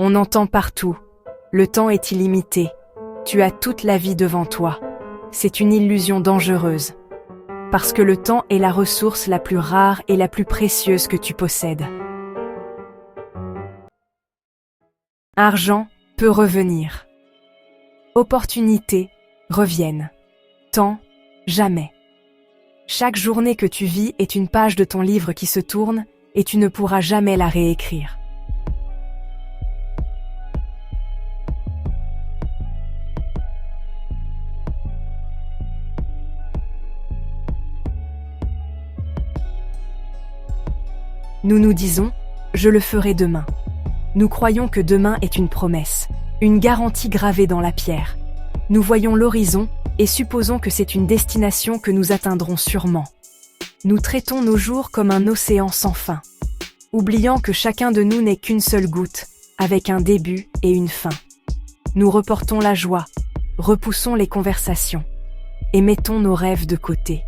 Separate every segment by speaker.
Speaker 1: On entend partout. Le temps est illimité. Tu as toute la vie devant toi. C'est une illusion dangereuse. Parce que le temps est la ressource la plus rare et la plus précieuse que tu possèdes. Argent peut revenir. Opportunités reviennent. Temps, jamais. Chaque journée que tu vis est une page de ton livre qui se tourne et tu ne pourras jamais la réécrire. Nous nous disons « je le ferai demain ». Nous croyons que demain est une promesse, une garantie gravée dans la pierre. Nous voyons l'horizon et supposons que c'est une destination que nous atteindrons sûrement. Nous traitons nos jours comme un océan sans fin, oubliant que chacun de nous n'est qu'une seule goutte, avec un début et une fin. Nous reportons la joie, repoussons les conversations et mettons nos rêves de côté.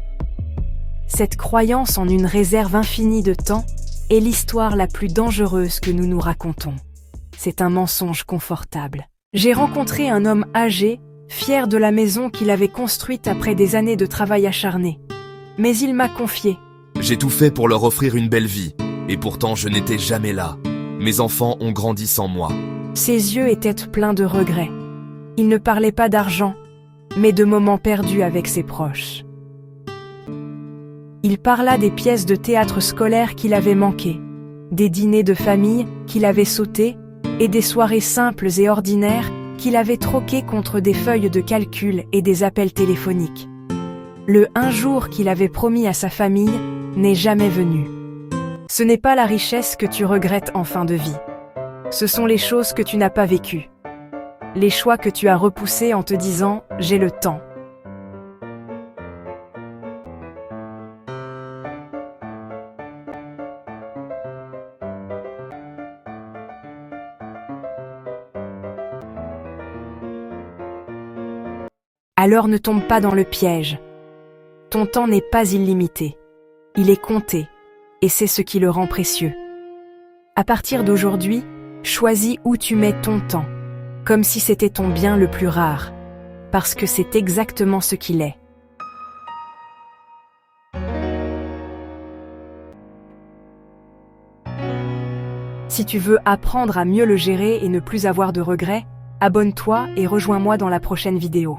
Speaker 1: Cette croyance en une réserve infinie de temps est l'histoire la plus dangereuse que nous nous racontons. C'est un mensonge confortable. J'ai rencontré un homme âgé, fier de la maison qu'il avait construite après des années de travail acharné. Mais il m'a confié.
Speaker 2: J'ai tout fait pour leur offrir une belle vie, et pourtant je n'étais jamais là. Mes enfants ont grandi sans moi.
Speaker 1: Ses yeux étaient pleins de regrets. Il ne parlait pas d'argent, mais de moments perdus avec ses proches. Il parla des pièces de théâtre scolaire qu'il avait manquées, des dîners de famille qu'il avait sautés et des soirées simples et ordinaires qu'il avait troquées contre des feuilles de calcul et des appels téléphoniques. Le un jour qu'il avait promis à sa famille n'est jamais venu. Ce n'est pas la richesse que tu regrettes en fin de vie. Ce sont les choses que tu n'as pas vécues. Les choix que tu as repoussés en te disant « j'ai le temps ». Alors ne tombe pas dans le piège. Ton temps n'est pas illimité. Il est compté, et c'est ce qui le rend précieux. À partir d'aujourd'hui, choisis où tu mets ton temps, comme si c'était ton bien le plus rare, parce que c'est exactement ce qu'il est. Si tu veux apprendre à mieux le gérer et ne plus avoir de regrets, abonne-toi et rejoins-moi dans la prochaine vidéo.